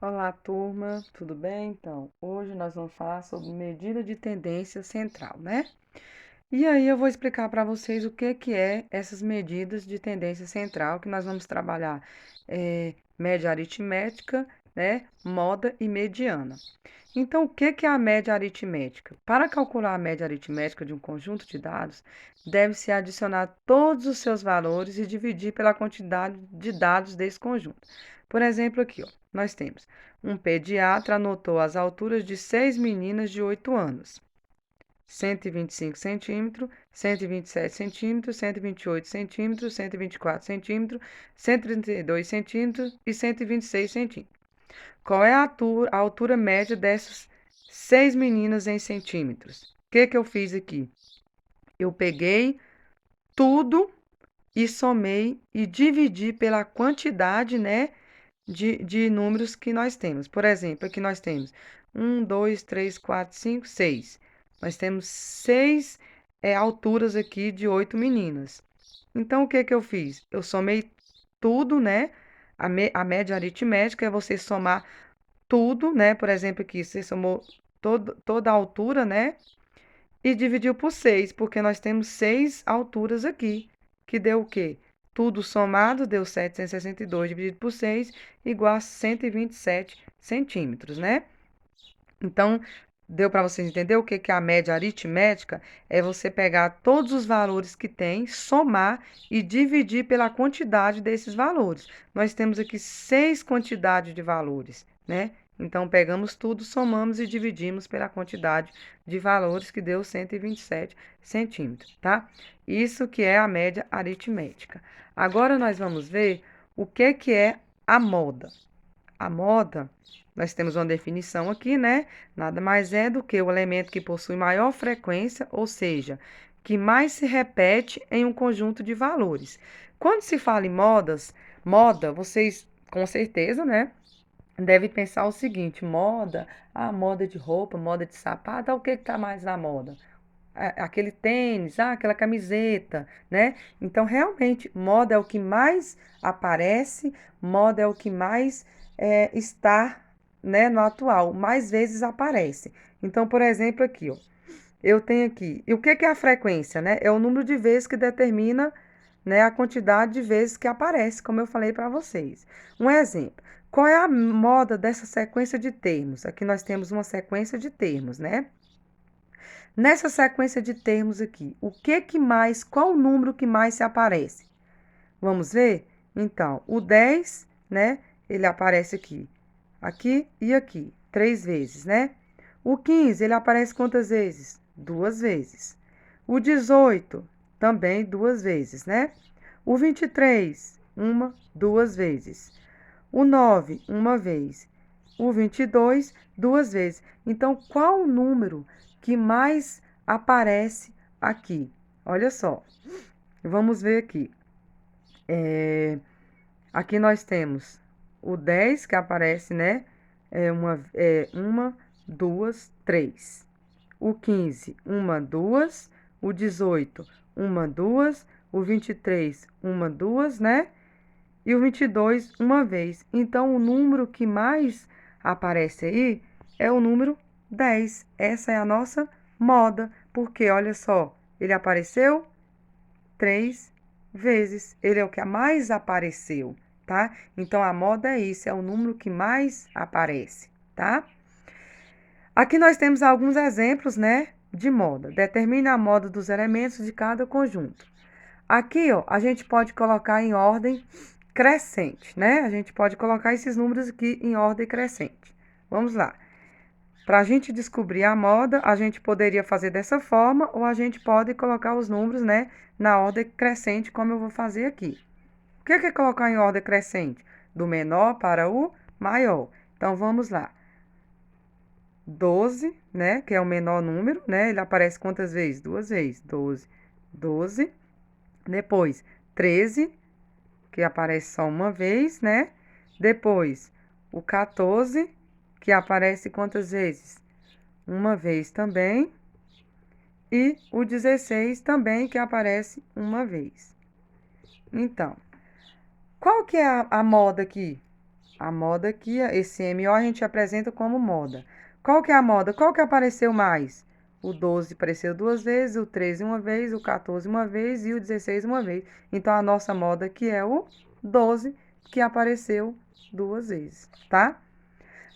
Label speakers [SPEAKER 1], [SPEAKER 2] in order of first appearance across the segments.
[SPEAKER 1] Olá, turma, tudo bem? Então, hoje nós vamos falar sobre medida de tendência central, né? E aí eu vou explicar para vocês o que é essas medidas de tendência central, que nós vamos trabalhar média aritmética, né, moda e mediana. Então, o que é a média aritmética? Para calcular a média aritmética de um conjunto de dados, deve-se adicionar todos os seus valores e dividir pela quantidade de dados desse conjunto. Por exemplo, aqui, ó, nós temos um pediatra anotou as alturas de 6 meninas de 8 anos. 125 centímetros, 127 centímetros, 128 centímetros, 124 centímetros, 132 centímetros e 126 centímetros. Qual é a altura média dessas 6 meninas em centímetros? O que eu fiz aqui? Eu peguei tudo e somei e dividi pela quantidade, né, de números que nós temos. Por exemplo, aqui nós temos 1, 2, 3, 4, 5, 6. Nós temos 6 alturas aqui de 8 meninas. Então, o que eu fiz? Eu somei tudo, né? A média aritmética é você somar tudo, né? Por exemplo, aqui você somou toda a altura, né? E dividiu por 6, porque nós temos 6 alturas aqui, que deu o quê? Tudo somado deu 762 dividido por 6, igual a 127 centímetros, né? Então, deu para vocês entender o que é a média aritmética? É você pegar todos os valores que tem, somar e dividir pela quantidade desses valores. Nós temos aqui 6 quantidades de valores, né? Então, pegamos tudo, somamos e dividimos pela quantidade de valores que deu 127 centímetros, tá? Isso que é a média aritmética. Agora, nós vamos ver o que é a moda. A moda, nós temos uma definição aqui, né? Nada mais é do que o elemento que possui maior frequência, ou seja, que mais se repete em um conjunto de valores. Quando se fala em moda, vocês com certeza, né, devem pensar o seguinte: moda, moda de roupa, moda de sapato, o que está mais na moda? Aquele tênis, aquela camiseta, né? Então, realmente, moda é o que mais aparece, moda é o que mais está, né, no atual, mais vezes aparece. Então, por exemplo, aqui, ó, eu tenho aqui, e o que é a frequência, né? É o número de vezes que determina, né, a quantidade de vezes que aparece, como eu falei para vocês. Um exemplo, qual é a moda dessa sequência de termos? Aqui nós temos uma sequência de termos, né? Nessa sequência de termos aqui, qual o número que mais se aparece? Vamos ver? Então, o 10, né? Ele aparece aqui e aqui, 3 vezes, né? O 15, ele aparece quantas vezes? 2 vezes. O 18, também 2 vezes, né? O 23, 2 vezes. O 9, 1 vez. O 22, 2 vezes. Então, qual o número que mais aparece aqui? Olha só, vamos ver aqui. Aqui nós temos o 10 que aparece, né? Uma, duas, três. O 15, uma, duas. O 18, uma, duas. O 23, uma, duas, né? E o 22, uma vez. Então, o número que mais aparece aí é o número 10. Essa é a nossa moda, porque olha só, ele apareceu 3 vezes. Ele é o que mais apareceu, tá? Então, a moda é isso, é o número que mais aparece, tá? Aqui nós temos alguns exemplos, né, de moda. Determine a moda dos elementos de cada conjunto. Aqui, ó, a gente pode colocar em ordem crescente, né? A gente pode colocar esses números aqui em ordem crescente. Vamos lá. Para a gente descobrir a moda, a gente poderia fazer dessa forma ou a gente pode colocar os números, né, na ordem crescente, como eu vou fazer aqui. O que é colocar em ordem crescente? Do menor para o maior. Então, vamos lá. 12, né, que é o menor número, né? Ele aparece quantas vezes? 2 vezes. 12. 12. Depois, 13, que aparece só uma vez, né? Depois, o 14, que aparece quantas vezes? Uma vez também. E o 16 também, que aparece uma vez. Então, qual que é a moda aqui? A moda aqui, esse MO a gente apresenta como moda. Qual que é a moda? Qual que apareceu mais? O 12 apareceu duas vezes, o 13 uma vez, o 14 uma vez e o 16 uma vez. Então, a nossa moda aqui é o 12, que apareceu duas vezes, tá?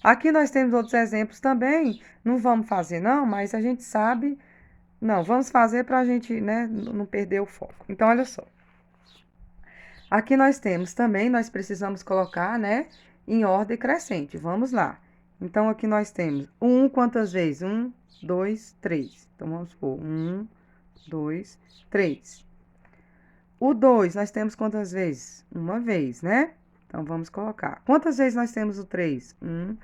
[SPEAKER 1] Aqui nós temos outros exemplos também. Não vamos fazer, não, mas a gente sabe. Não, vamos fazer para a gente, né, não perder o foco. Então, olha só. Aqui nós temos também, nós precisamos colocar, né, em ordem crescente. Vamos lá. Então, aqui nós temos um quantas vezes? 1, 2, 3. Então, vamos supor, 1, 2, 3. O 2, nós temos quantas vezes? Uma vez, né? Então, vamos colocar. Quantas vezes nós temos o 3? 1,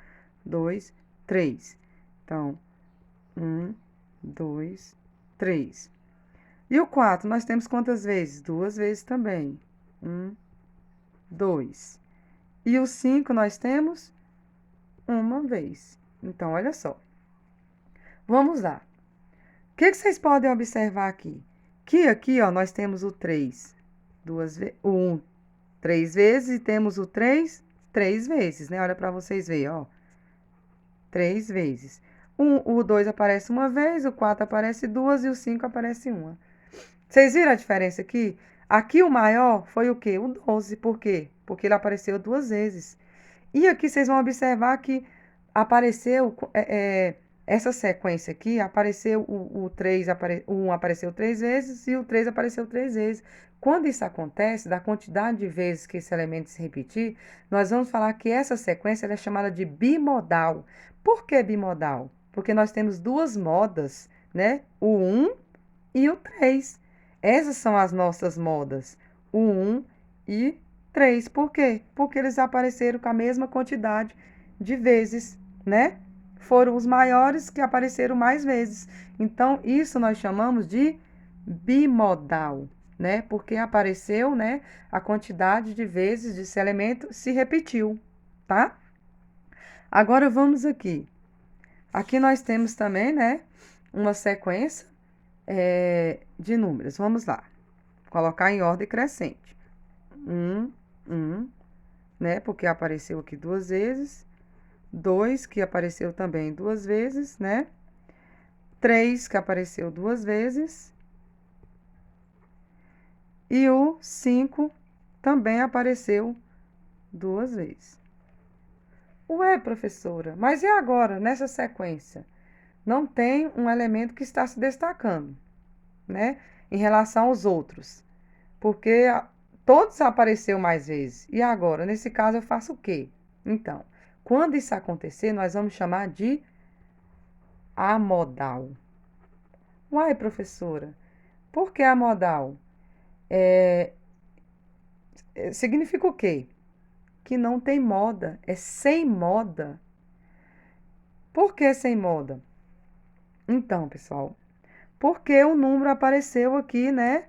[SPEAKER 1] 2, 3. Então, 1, 2, 3. E o 4, nós temos quantas vezes? Duas vezes também. 1, 2. E o 5 nós temos uma vez. Então, olha só. Vamos lá. O que vocês podem observar aqui? Que aqui, ó, nós temos o 3 o 1 3 vezes e temos o 3 3 vezes, né? Olha para vocês verem, ó. 3 vezes. O 2 aparece uma vez, o 4 aparece duas e o 5 aparece uma. Vocês viram a diferença aqui? Aqui o maior foi o quê? O 12. Por quê? Porque ele apareceu duas vezes. E aqui vocês vão observar que apareceu essa sequência aqui, apareceu o 3, o 1 apareceu três vezes e o 3 apareceu três vezes. Quando isso acontece, da quantidade de vezes que esse elemento se repetir, nós vamos falar que essa sequência é chamada de bimodal. Por que bimodal? Porque nós temos duas modas, né? O 1 e o 3. Essas são as nossas modas, o 1 e 3. Por quê? Porque eles apareceram com a mesma quantidade de vezes, né? Foram os maiores que apareceram mais vezes. Então, isso nós chamamos de bimodal, né? Porque apareceu, né, a quantidade de vezes desse elemento se repetiu, tá? Agora vamos aqui. Aqui nós temos também, né, uma sequência de números. Vamos lá. Colocar em ordem crescente. 1, né? Porque apareceu aqui duas vezes. 2, que apareceu também duas vezes, né? 3, que apareceu duas vezes. E o 5 também apareceu duas vezes. Ué, professora, mas e agora, nessa sequência? Não tem um elemento que está se destacando, né? Em relação aos outros. Porque todos apareceu mais vezes. E agora, nesse caso, eu faço o quê? Então, quando isso acontecer, nós vamos chamar de amodal. Uai, professora, por que amodal? Significa o quê? Que não tem moda, é sem moda. Por que sem moda? Então, pessoal, porque o número apareceu aqui, né?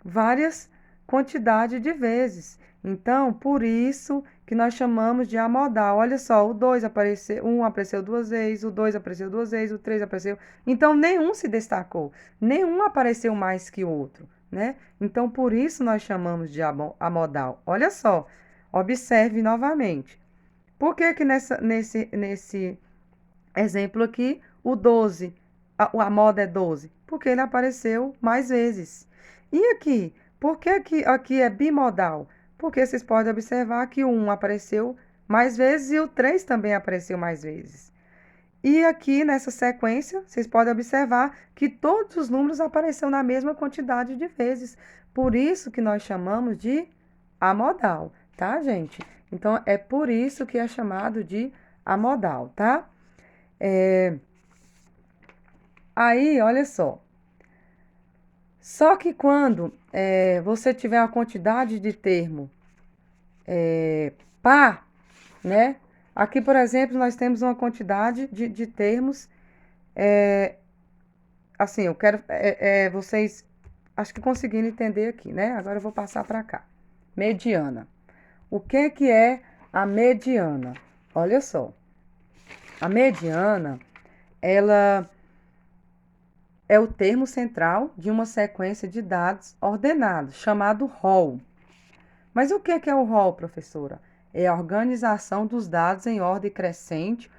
[SPEAKER 1] Várias quantidades de vezes. Então, por isso que nós chamamos de amodal. Olha só, o 2 apareceu, 1 apareceu duas vezes, o 2 apareceu duas vezes, o 3 apareceu. Então, nenhum se destacou, nenhum apareceu mais que o outro, né? Então, por isso nós chamamos de amodal. Olha só, observe novamente. Por que que nesse exemplo aqui, o 12, a moda é 12? Porque ele apareceu mais vezes. E aqui, por que aqui é bimodal? Porque vocês podem observar que o 1 apareceu mais vezes e o 3 também apareceu mais vezes. E aqui nessa sequência, vocês podem observar que todos os números apareceram na mesma quantidade de vezes. Por isso que nós chamamos de amodal, tá, gente? Então, é por isso que é chamado de amodal, tá? Aí, olha só. Só que quando você tiver uma quantidade de termo par, né? Aqui, por exemplo, nós temos uma quantidade de termos. Assim, eu quero vocês, acho que conseguiram entender aqui, né? Agora eu vou passar para cá. Mediana. O que é a mediana? Olha só. A mediana, ela é o termo central de uma sequência de dados ordenados, chamado rol. Mas o que é o rol, professora? é a organização dos dados em ordem crescente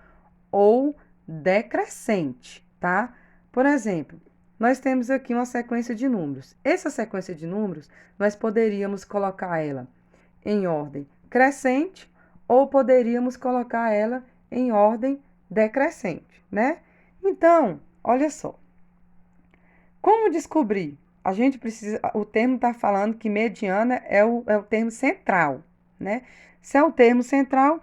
[SPEAKER 1] ou decrescente, tá? Por exemplo, nós temos aqui uma sequência de números. Essa sequência de números, nós poderíamos colocar ela em ordem crescente ou poderíamos colocar ela em ordem decrescente, né? Então, olha só. Como descobrir? A gente precisa, o termo está falando que mediana é o termo central, né? Se é o termo central,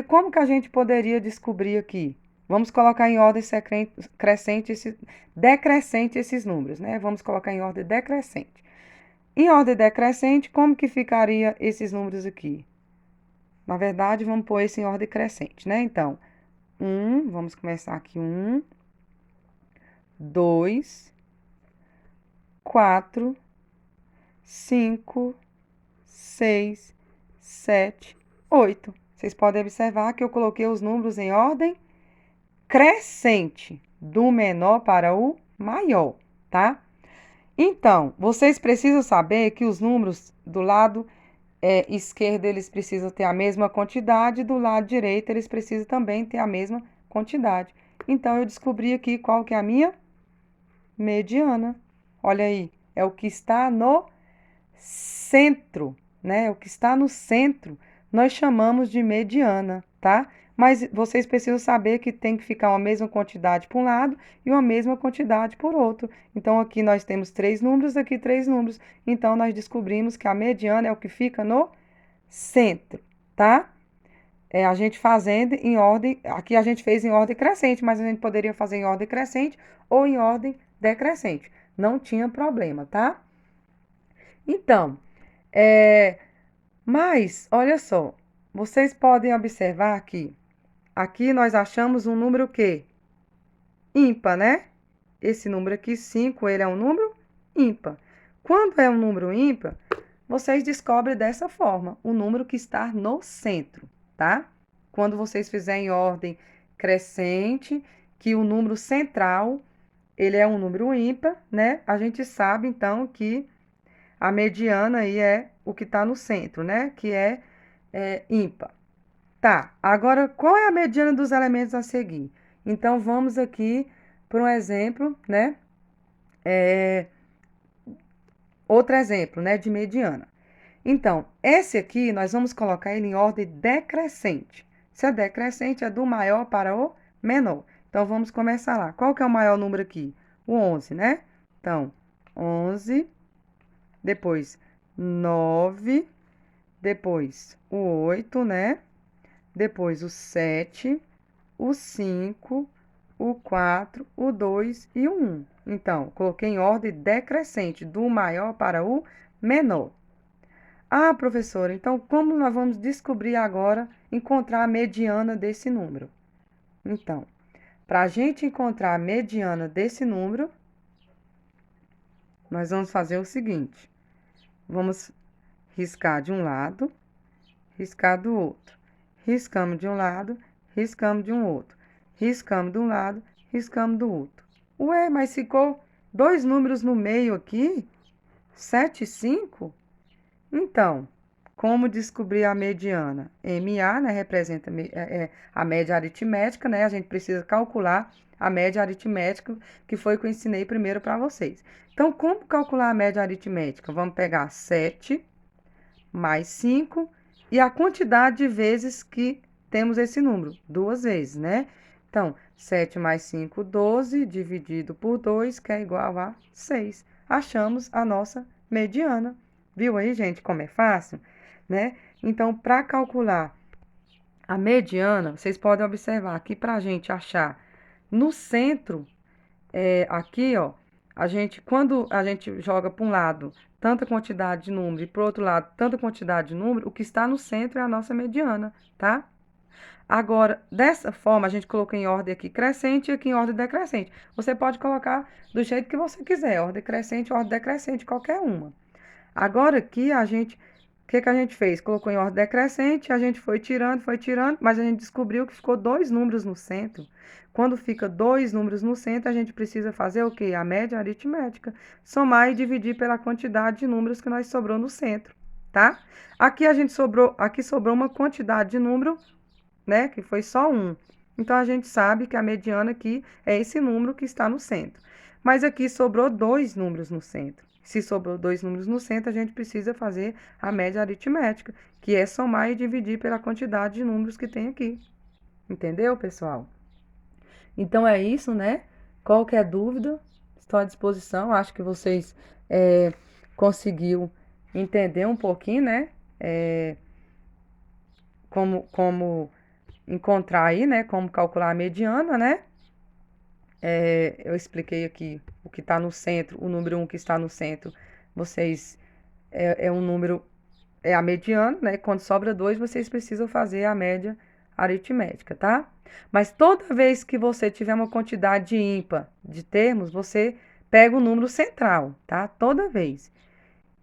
[SPEAKER 1] como que a gente poderia descobrir aqui? Vamos colocar em ordem crescente, decrescente esses números, né? Vamos colocar em ordem decrescente. Em ordem decrescente, como que ficaria esses números aqui? Na verdade, vamos pôr isso em ordem crescente, né? Então, vamos começar aqui, 2, 4, 5, 6, 7, 8. Vocês podem observar que eu coloquei os números em ordem crescente, do menor para o maior, tá? Então, vocês precisam saber que os números do lado esquerdo, eles precisam ter a mesma quantidade, do lado direito, eles precisam também ter a mesma quantidade. Então, eu descobri aqui qual que é a minha mediana. Olha aí, é o que está no centro, né? O que está no centro, nós chamamos de mediana, tá? Mas vocês precisam saber que tem que ficar uma mesma quantidade por um lado e uma mesma quantidade por outro. Então, aqui nós temos 3 números, aqui 3 números. Então, nós descobrimos que a mediana é o que fica no centro, tá? A gente fazendo em ordem, aqui a gente fez em ordem crescente, mas a gente poderia fazer em ordem crescente ou em ordem decrescente. Não tinha problema, tá? Então, mas, olha só, vocês podem observar que aqui nós achamos um número que? Ímpar, né? Esse número aqui, 5, ele é um número ímpar. Quando é um número ímpar, vocês descobrem dessa forma, o número que está no centro, tá? Quando vocês fizerem em ordem crescente, que o número central, ele é um número ímpar, né? A gente sabe, então, que a mediana aí é o que está no centro, né? Que é ímpar. Tá, agora qual é a mediana dos elementos a seguir? Então, vamos aqui para um exemplo, né? Outro exemplo, né? De mediana. Então, esse aqui, nós vamos colocar ele em ordem decrescente. Se é decrescente, é do maior para o menor. Então, vamos começar lá. Qual que é o maior número aqui? O 11, né? Então, 11, depois 9, depois o 8, né? Depois o 7, o 5, o 4, o 2 e o 1. Então, coloquei em ordem decrescente, do maior para o menor. Ah, professora, então como nós vamos descobrir agora, encontrar a mediana desse número? Então, para a gente encontrar a mediana desse número, nós vamos fazer o seguinte. Vamos riscar de um lado, riscar do outro. Riscamos de um lado, riscamos de um outro. Riscamos de um lado, riscamos do outro. Ué, mas ficou 2 números no meio aqui? 7 e 5? Então, como descobrir a mediana? MA, né, representa a média aritmética, né? A gente precisa calcular a média aritmética, que foi o que eu ensinei primeiro para vocês. Então, como calcular a média aritmética? Vamos pegar 7 mais 5 e a quantidade de vezes que temos esse número, 2 vezes, né? Então, 7 mais 5, 12, dividido por 2, que é igual a 6. Achamos a nossa mediana. Viu aí, gente, como é fácil, né? Então, para calcular a mediana, vocês podem observar aqui para a gente achar no centro, aqui, ó, quando a gente joga para um lado tanta quantidade de número e para o outro lado tanta quantidade de número, o que está no centro é a nossa mediana, tá? Agora, dessa forma, a gente colocou em ordem aqui crescente e aqui em ordem decrescente. Você pode colocar do jeito que você quiser, ordem crescente, ordem decrescente, qualquer uma. Agora aqui, o que que a gente fez? Colocou em ordem decrescente, a gente foi tirando, mas a gente descobriu que ficou 2 números no centro. Quando fica 2 números no centro, a gente precisa fazer o quê? A média aritmética. Somar e dividir pela quantidade de números que nós sobrou no centro. tá? Aqui sobrou uma quantidade de número, né, que foi só um. Então, a gente sabe que a mediana aqui é esse número que está no centro. Mas aqui sobrou 2 números no centro. Se sobrou 2 números no centro, a gente precisa fazer a média aritmética, que é somar e dividir pela quantidade de números que tem aqui. Entendeu, pessoal? Então, é isso, né? Qualquer dúvida, estou à disposição. Acho que vocês conseguiu entender um pouquinho, né? Como encontrar aí, né? Como calcular a mediana, né? Eu expliquei aqui o que está no centro, o número 1 que está no centro, vocês é um número, é a mediana, né? Quando sobra 2, vocês precisam fazer a média aritmética, tá? Mas toda vez que você tiver uma quantidade ímpar de termos, você pega o número central, tá? Toda vez.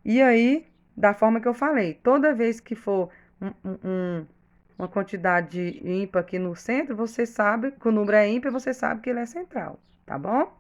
[SPEAKER 1] E aí, da forma que eu falei, toda vez que for uma quantidade ímpar aqui no centro, você sabe que o número é ímpar, você sabe que ele é central, tá bom?